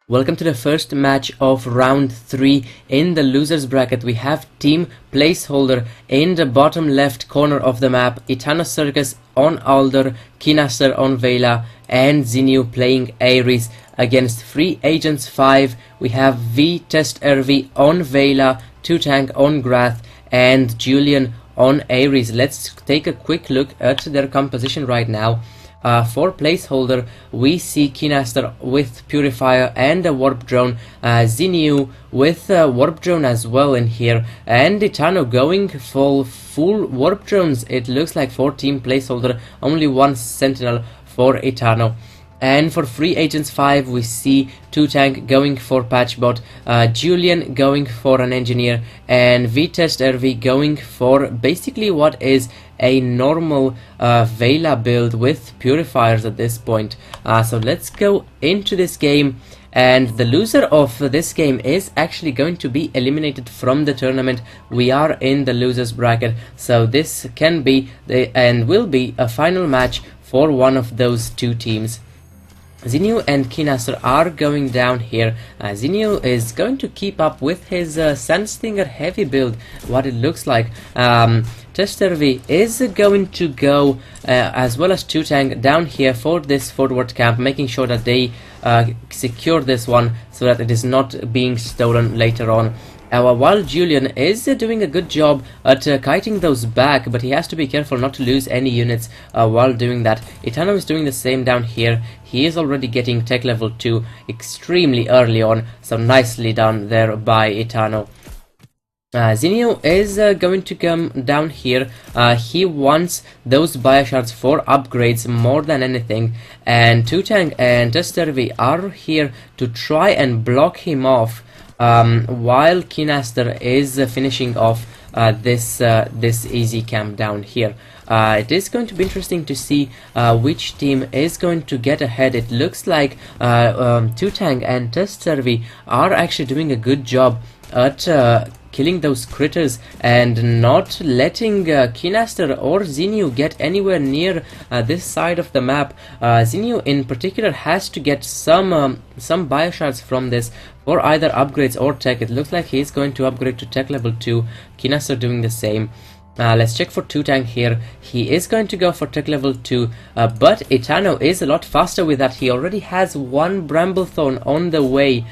Welcome to the first match of round 3 in the losers bracket. We have team Placeholder in the bottom left corner of the map, Etano Circus on Alder, Kinaster on Vela, and Zinyu playing Ares against Free Agents 5. We have V Test RV on Vela, 2tank on Grath, and Julian on Ares. Let's take a quick look at their composition right now. For Placeholder, we see Kinaster with Purifier and a Warp Drone, Zinyu with a Warp Drone as well in here, and Etano going for full Warp Drones. It looks like for Team Placeholder, only one Sentinel for Etano. And for Free Agents 5, we see 2tank going for Patchbot, Julian going for an Engineer, and V-Test RV going for basically what is a normal Vela build with Purifiers at this point. So let's go into this game, and the loser of this game is actually going to be eliminated from the tournament. We are in the losers bracket, so this can be and will be a final match for one of those two teams. Zinyu and Kinaster are going down here. Zinyu is going to keep up with his Sandstinger heavy build, what it looks like. Testervi is going to go as well as 2tank down here for this forward camp, making sure that they secure this one so that it is not being stolen later on. While Julian is doing a good job at kiting those back, but he has to be careful not to lose any units while doing that. Etano is doing the same down here. He is already getting tech level 2 extremely early on, so nicely done there by Etano. Zinyu is going to come down here. He wants those bioshards for upgrades more than anything, and 2tank and Testervi are here to try and block him off, while Kinaster is finishing off this easy camp down here. It is going to be interesting to see which team is going to get ahead. It looks like 2tank and Testervi are actually doing a good job at killing those critters and not letting Kinaster or Zinyu get anywhere near this side of the map. Zinyu in particular has to get some bioshards from this for either upgrades or tech. It looks like he's going to upgrade to tech level 2. Kinaster doing the same. Let's check for 2tank here. He is going to go for tech level 2, but Etano is a lot faster with that. He already has one Bramblethorn on the way.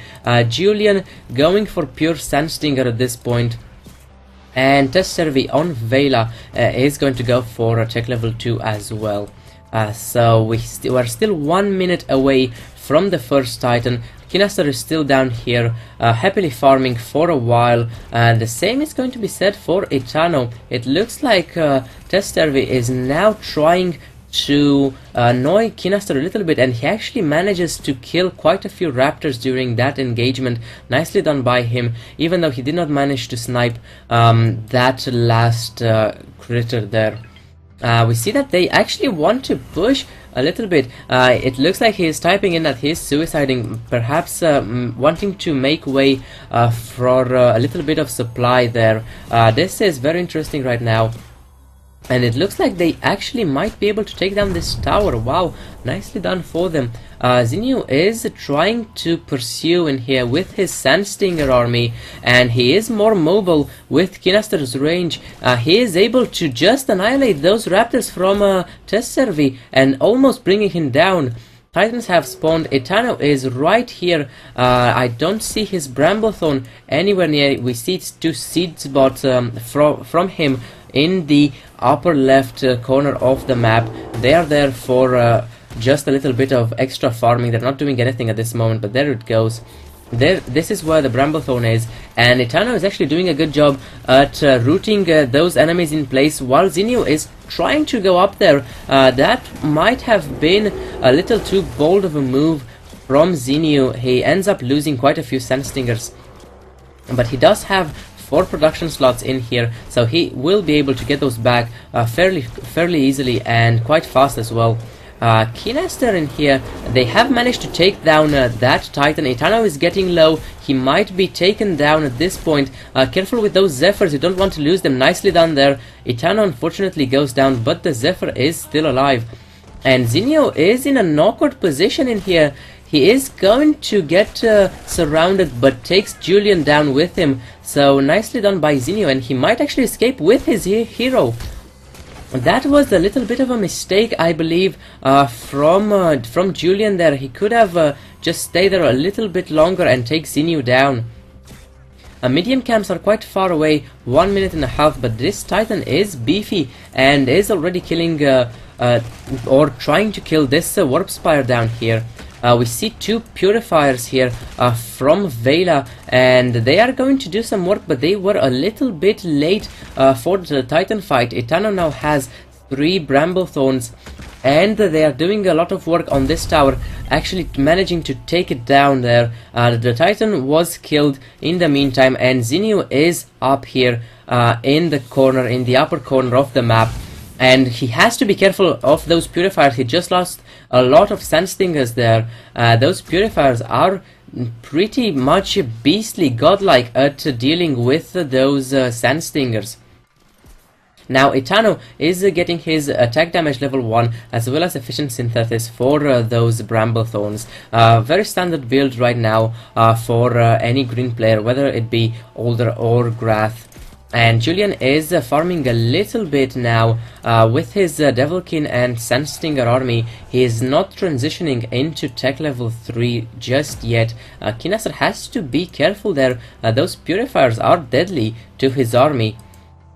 Julian going for pure Sandstinger at this point, and Testervi on Vela is going to go for a tech level 2 as well. So we're still 1 minute away from the first Titan. Kinaster is still down here, happily farming for a while, and the same is going to be said for Etano. It looks like Testervi is now trying to annoy Kinaster a little bit, and he actually manages to kill quite a few raptors during that engagement. Nicely done by him, even though he did not manage to snipe that last critter there. We see that they actually want to push a little bit. It looks like he is typing in that he is suiciding, perhaps wanting to make way for a little bit of supply there. This is very interesting right now, and it looks like they actually might be able to take down this tower. Wow, nicely done for them. Zinyu is trying to pursue in here with his Sandstinger army, and he is more mobile with Kinaster's range. He is able to just annihilate those raptors from Testervi and almost bringing him down. Titans have spawned. Etano is right here. I don't see his Bramblethorn anywhere near. We see two seed spots from him in the upper left corner of the map. They are there for just a little bit of extra farming. They're not doing anything at this moment, but there it goes. This is where the Bramblethorn is, and Etano is actually doing a good job at rooting those enemies in place, while Zinyu is trying to go up there. That might have been a little too bold of a move from Zinyu. He ends up losing quite a few Sandstingers, but he does have 4 production slots in here, so he will be able to get those back fairly easily and quite fast as well. Kinaster in here, they have managed to take down that Titan. Etano is getting low. He might be taken down at this point. Careful with those Zephyrs, you don't want to lose them. Nicely done there. Etano unfortunately goes down, but the Zephyr is still alive. And Zinyu is in an awkward position in here. He is going to get surrounded, but takes Julian down with him. So nicely done by Zinio, and he might actually escape with his hero. That was a little bit of a mistake, I believe, from Julian there. He could have just stayed there a little bit longer and take Zinio down. Medium camps are quite far away, 1 minute and a half, but this Titan is beefy and is already killing or trying to kill this Warp Spire down here. We see 2 purifiers here from Vela, and they are going to do some work, but they were a little bit late for the Titan fight. Etano now has 3 Bramble Thorns, and they are doing a lot of work on this tower, actually managing to take it down there. The Titan was killed in the meantime, and Zinio is up here in the corner, in the upper corner of the map. And he has to be careful of those purifiers. He just lost a lot of Sandstingers there. Those purifiers are pretty much beastly, godlike at dealing with those Sandstingers. Now Etano is getting his attack damage level 1 as well as efficient synthesis for those Bramble Thorns. Very standard build right now for any green player, whether it be Older or Grath. And Julian is farming a little bit now with his Devilkin and Sandstinger army. He is not transitioning into tech level 3 just yet. Kinasar has to be careful there. Those purifiers are deadly to his army.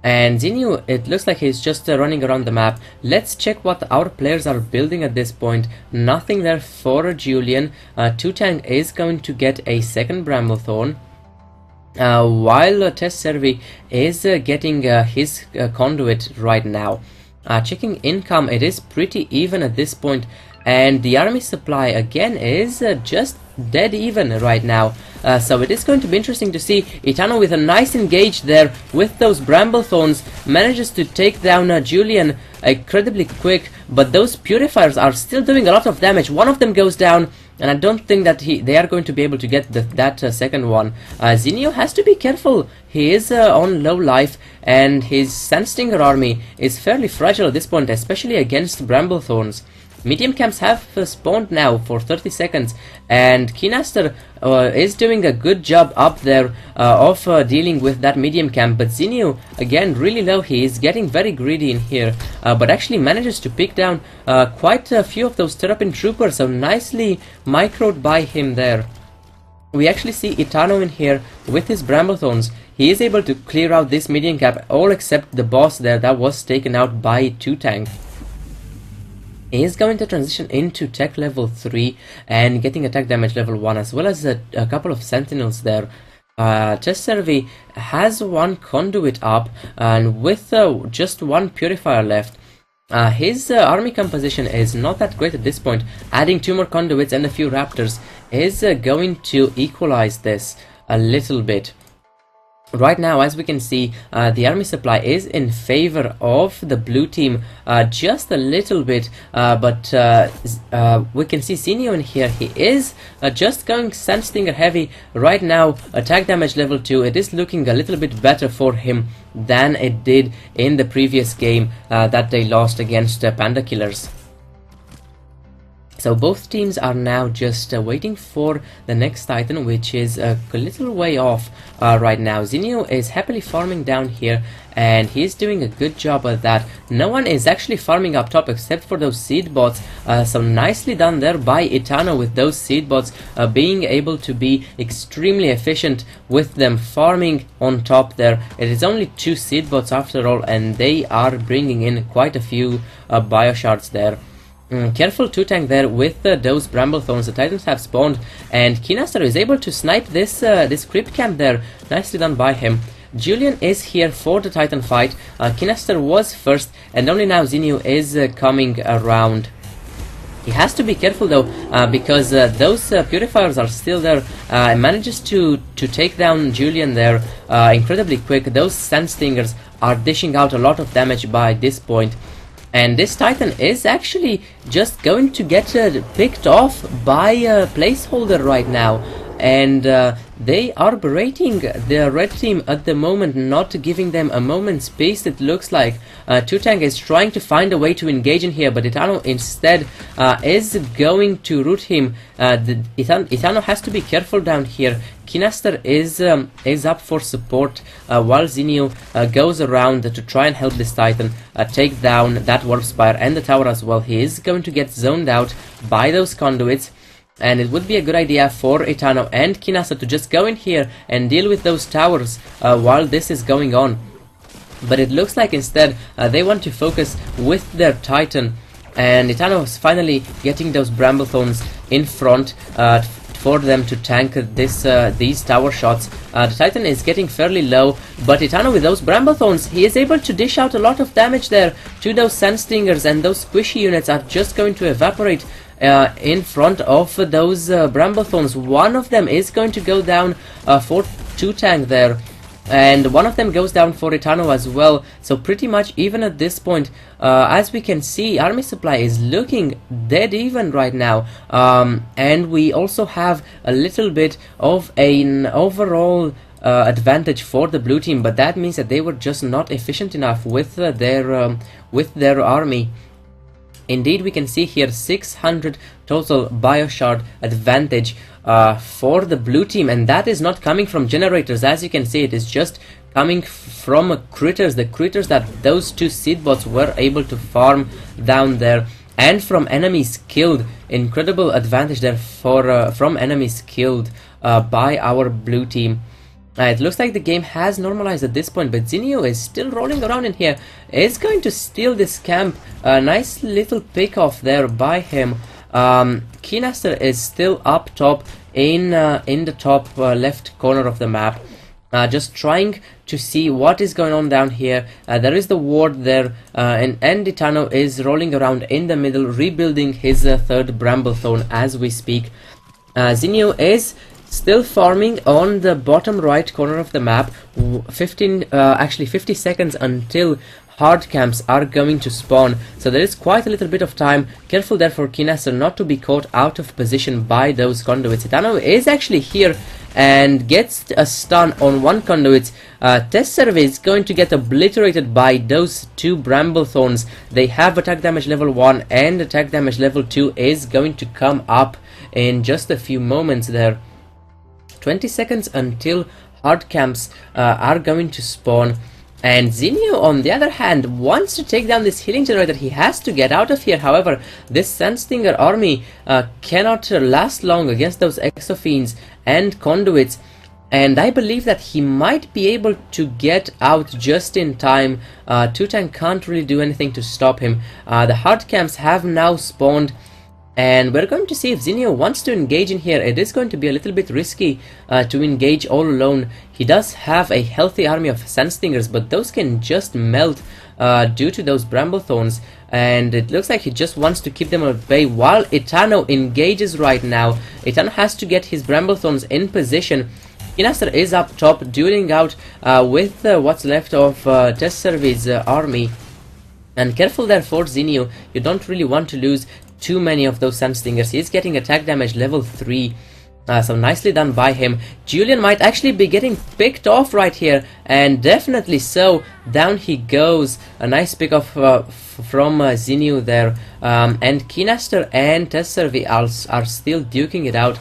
And Zinio, it looks like he's just running around the map. Let's check what our players are building at this point. Nothing there for Julian. Tutang is going to get a second Bramblethorn. While Test Servi is getting his conduit right now. Checking income, it is pretty even at this point, and the army supply again is just dead even right now. So it is going to be interesting to see. Etano with a nice engage there with those Bramblethorns manages to take down Julian incredibly quick, but those purifiers are still doing a lot of damage. One of them goes down, and I don't think that they are going to be able to get that second one. Zinio has to be careful. He is on low life, and his Sandstinger army is fairly fragile at this point, especially against Bramblethorns. Medium camps have spawned now for 30 seconds, and Kinaster is doing a good job up there of dealing with that medium camp, but Zinio, again, really low. He is getting very greedy in here, but actually manages to pick down quite a few of those Terrapin troopers, so nicely microed by him there. We actually see Etano in here with his Bramblethorns. He is able to clear out this medium camp, all except the boss there that was taken out by Tutang. He is going to transition into tech level 3 and getting attack damage level 1, as well as a couple of sentinels there. Test Servi has one conduit up, and with just one purifier left. His army composition is not that great at this point. Adding 2 more conduits and a few raptors is going to equalize this a little bit. Right now, as we can see, the army supply is in favor of the blue team just a little bit, but we can see Zinio in here. He is just going Sandstinger heavy right now, attack damage level 2. It is looking a little bit better for him than it did in the previous game that they lost against Panda Killers. So both teams are now just waiting for the next Titan, which is a little way off right now. Zinio is happily farming down here, and he's doing a good job at that. No one is actually farming up top except for those seed bots, so nicely done there by Etano with those seed bots being able to be extremely efficient with them farming on top there. It is only 2 seed bots after all, and they are bringing in quite a few bioshards there. Careful Tutang there with those Bramblethorns. The Titans have spawned, and Kinaster is able to snipe this creep camp there. Nicely done by him. Julian is here for the Titan fight. Kinaster was first, and only now Zinio is coming around. He has to be careful though, because those purifiers are still there. Manages to take down Julian there incredibly quick. Those Sandstingers are dishing out a lot of damage by this point. And this Titan is actually just going to get picked off by Placeholder right now. and they are berating the red team at the moment, not giving them a moment's peace. It looks like 2tank is trying to find a way to engage in here, but Itano instead is going to root him. Itano has to be careful down here. Kinaster is up for support while Zinio goes around to try and help this Titan take down that Warp Spire and the tower as well. He is going to get zoned out by those conduits, and it would be a good idea for Itano and Kinaster to just go in here and deal with those towers while this is going on. But it looks like instead they want to focus with their Titan, and Itano is finally getting those Bramblethorns in front for them to tank these tower shots. The Titan is getting fairly low, but Itano with those Bramblethorns, he is able to dish out a lot of damage there to those Sandstingers, and those squishy units are just going to evaporate in front of those Bramblethorns. One of them is going to go down for 2tank there, and one of them goes down for Itano as well. So pretty much even at this point, as we can see, army supply is looking dead even right now, and we also have a little bit of an overall advantage for the blue team, but that means that they were just not efficient enough with their army. Indeed, we can see here 600 total Bioshard advantage for the blue team, and that is not coming from generators. As you can see, it is just coming from critters, the critters that those two seed bots were able to farm down there, and from enemies killed. Incredible advantage there for from enemies killed by our blue team. It looks like the game has normalized at this point, but Zinio is still rolling around in here. Is going to steal this camp. A nice little pick off there by him. Kinaster is still up top in the top left corner of the map, just trying to see what is going on down here. There is the ward there, and Itano is rolling around in the middle, rebuilding his third Bramblethorn as we speak. Zinio is still farming on the bottom right corner of the map. 50 seconds until hard camps are going to spawn, so there is quite a little bit of time. Careful there for Kinaster not to be caught out of position by those conduits. Itano is actually here and gets a stun on one conduit. Test Survey is going to get obliterated by those two Bramblethorns. They have attack damage level 1, and attack damage level 2 is going to come up in just a few moments there. 20 seconds until hard camps are going to spawn, and Zinio on the other hand wants to take down this healing generator. He has to get out of here. However, this Sandstinger army cannot last long against those Exofiends and conduits, and I believe that he might be able to get out just in time. 2tank can't really do anything to stop him. The hard camps have now spawned, and we're going to see if Zinio wants to engage in here. It is going to be a little bit risky to engage all alone. He does have a healthy army of Sandstingers, but those can just melt due to those Bramblethorns, and it looks like he just wants to keep them at bay while Itano engages right now. Itano has to get his Bramblethorns in position. Kinaster is up top, dueling out with what's left of Test Survey's army. And careful there for Zinio, you don't really want to lose too many of those Sandstingers. He is getting attack damage level 3. So nicely done by him. Julian might actually be getting picked off right here, and definitely so. Down he goes. A nice pick off from Zinio there. And Kinaster and Test Survey are still duking it out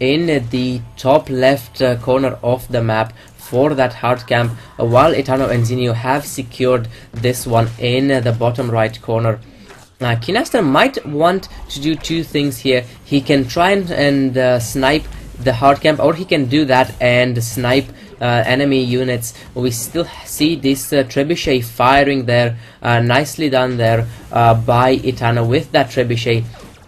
in the top left corner of the map for that hard camp, while Itano and Zinio have secured this one in the bottom right corner. Kinaster might want to do two things here. He can try and snipe the hard camp, or he can do that and snipe enemy units. We still see this trebuchet firing there. Nicely done there by Itano with that trebuchet.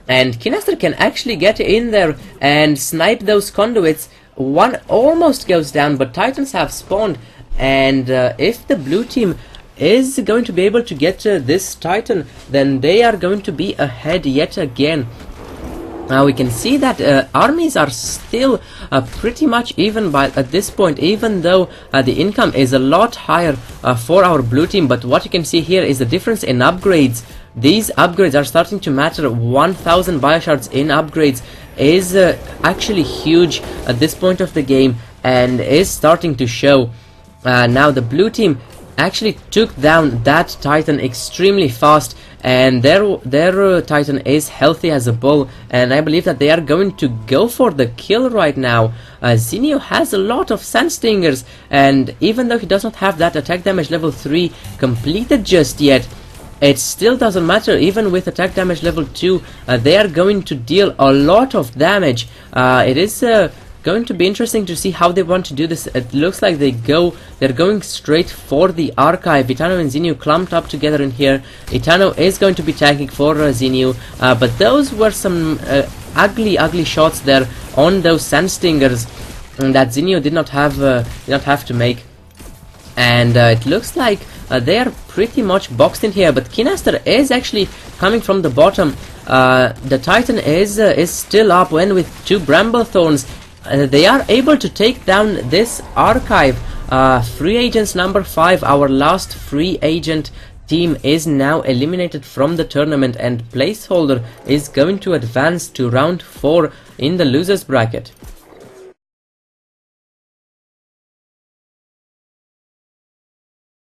And Kinaster can actually get in there and snipe those conduits. One almost goes down, but Titans have spawned, and if the blue team is going to be able to get this Titan, then they are going to be ahead yet again. Now we can see that armies are still pretty much even at this point, even though the income is a lot higher for our blue team. But what you can see here is the difference in upgrades. These upgrades are starting to matter. 1000 Bioshards in upgrades is actually huge at this point of the game and is starting to show. Now the blue team actually took down that Titan extremely fast, and their Titan is healthy as a bull, and I believe that they are going to go for the kill right now. Zinio has a lot of Sand Stingers, and even though he does not have that attack damage level 3 completed just yet, it still doesn't matter. Even with attack damage level 2, they are going to deal a lot of damage. It is going to be interesting to see how they want to do this. It looks like they're going straight for the archive. Itano and Zinio clumped up together in here. Itano is going to be tanking for Zinio, but those were some ugly shots there on those Sand Stingers that Zinio did not have to make. And it looks like they are pretty much boxed in here, but Kinaster is actually coming from the bottom. The Titan is still up, and with 2 Bramble Thorns, they are able to take down this archive. Free agents number 5, our last free agent team, is now eliminated from the tournament, and Placeholder is going to advance to round 4 in the losers bracket.